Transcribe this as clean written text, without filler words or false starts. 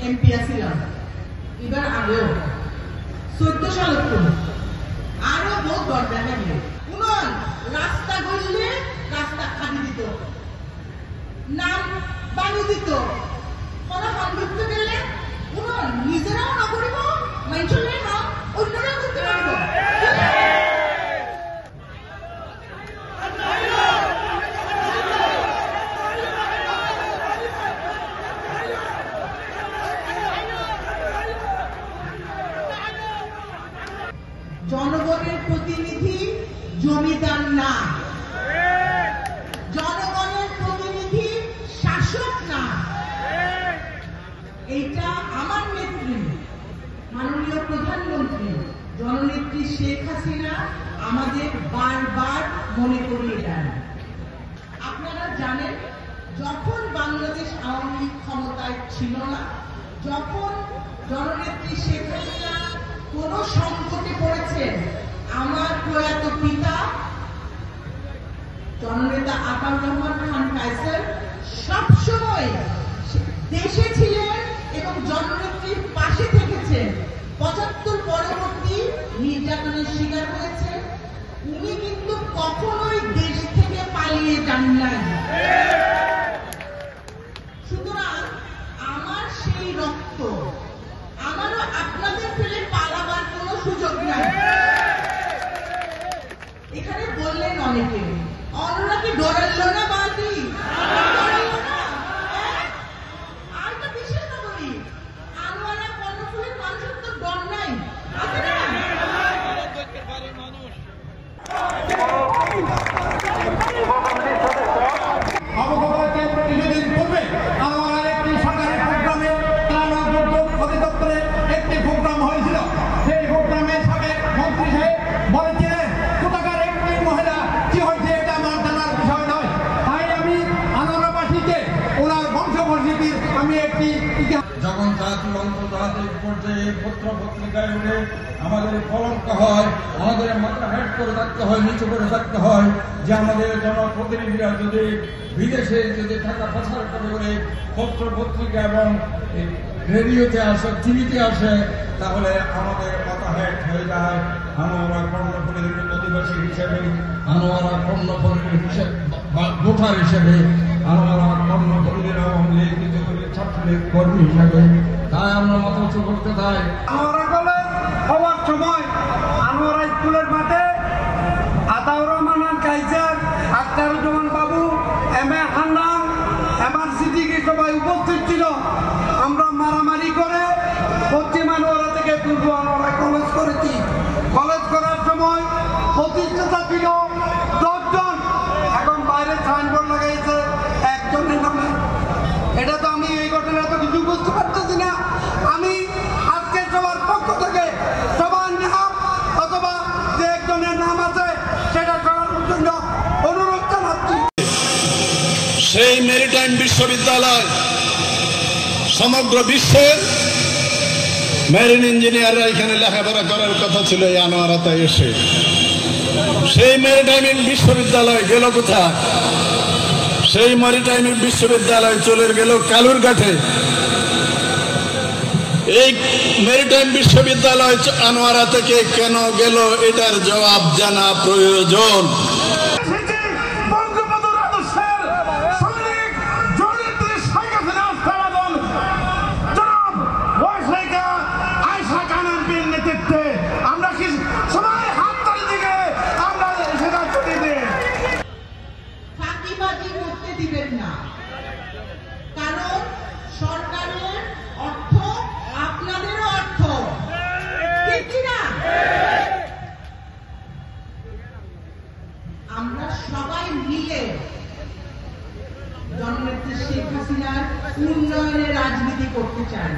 MP ছিলাম, এবার আগেও 14 সাল আরো বহুত দর দেখা গেল উনান রাস্তা গড়লে রাস্তা খালি দিত, নাম বানিয়ে দিত, কোনো ফোন করতে গেলে উনান নিজেরাও না করিব, মানুষের নাম অন্যরাও করতে পারবো। জনগণের প্রতিনিধি জমিদার না, জনগণের প্রতিনিধি শাসক না। এইটা আমার নেত্রী মাননীয় প্রধানমন্ত্রী জননেত্রী শেখ হাসিনা আমাদের বারবার মনে করিয়ে দেন। আপনারা জানেন, যখন বাংলাদেশ আওয়ামী লীগ ক্ষমতায় ছিল না, যখন জননেত্রী শেখ হাসিনা কোন সংকটে পড়েছেন, আমার প্রয়াত পিতা জননেতা আতাউর রহমান খান কায়সার সবসময় দেশে ছিলেন এবং জননেত্রীর পাশে থেকেছেন। ৭৫ পরবর্তী নির্যাতনের শিকার হয়েছে, উনি কিন্তু কখনোই দেশ থেকে পালিয়ে যান নাই। সুতরাং আমার সেই রক্ত, আমারও আপনাদের ফেলে পালাবার কোনো সুযোগ নাই। এখানে বললেন অনেকে, অন্যরা কি ডরাইল না বাদি? আর তো বিশেষ না বলি, আনোয়ারা কর্ণফুলের মানুষের তো ডর নাই, আছে না? যখন জাতীয় আন্তর্জাতিক পর্যায়ে পত্র পত্রিকায় উঠে আমাদের কলঙ্ক হয়, আমাদের মাথা হেড করে থাকতে হয়, নিচু করে থাকতে হয় যে আমাদের জনপ্রতিনিধিরা যদি বিদেশে যদি টাকা পাচার করে পত্র পত্রিকা এবং রেডিওতে আসে, টিভিতে আসে, তাহলে আমাদের মাথা হেড হয়ে যায়। আমরা কর্ণফুলীর অধিবাসী হিসেবে, আমরা কর্ণফুলীর হিসেবে ভোটার হিসেবে, আমরা কর্ণফুলীর আওয়ামী লীগ ছাত্রলীগ কর্মী হিসাবে, তাই আমরা মাথা উঁচু করতে চাই। আমরা বলে হওয়ার সময় আনোয়ারা স্কুলের মাঠে আতাউর রহমান খান কায়সার, আখতারুজ্জামান বাবু, M A Hannan, MR Siddiqui সবাই উপস্থিত ছিল। আমরা মারামারি করে পশ্চিম আনোয়ারা থেকে পূর্ব আনোয়ারা কলেজ করেছি। কলেজ করার সময় প্রতিষ্ঠাতা ছিল 10 জন, এখন বাইরে সাইনবোর্ড লাগাইছে একজনের নামে। এটা তো আমি এই ঘটনা তো কিছু বুঝতে পারতেছি না। আমি আজকে সবার পক্ষ থেকে সবার নাম অথবা যে একজনের নাম আছে সেটা সরানোর জন্য অনুরোধ জানাচ্ছি। সেই মেরিটাইম বিশ্ববিদ্যালয় সমগ্র বিশ্বের মেরিন ইঞ্জিনিয়াররা এখানে লেখাপড়া করার কথা ছিল এই আনোয়ারাতে এসে। সেই মেরিটাইম বিশ্ববিদ্যালয় গেল কোথায়? সেই মেরিটাইম বিশ্ববিদ্যালয় চলে গেল কালুরঘাটে। এই মেরিটাইম বিশ্ববিদ্যালয় আনোয়ারা থেকে কেন গেল, এটার জবাব জানা প্রয়োজন। দিবেন না, কারণ সরকারের অর্থ আপনাদেরও অর্থ, ঠিক কিনা? আমরা সবাই মিলে জননেত্রী শেখ হাসিনার উন্নয়নের রাজনীতি করতে চাই।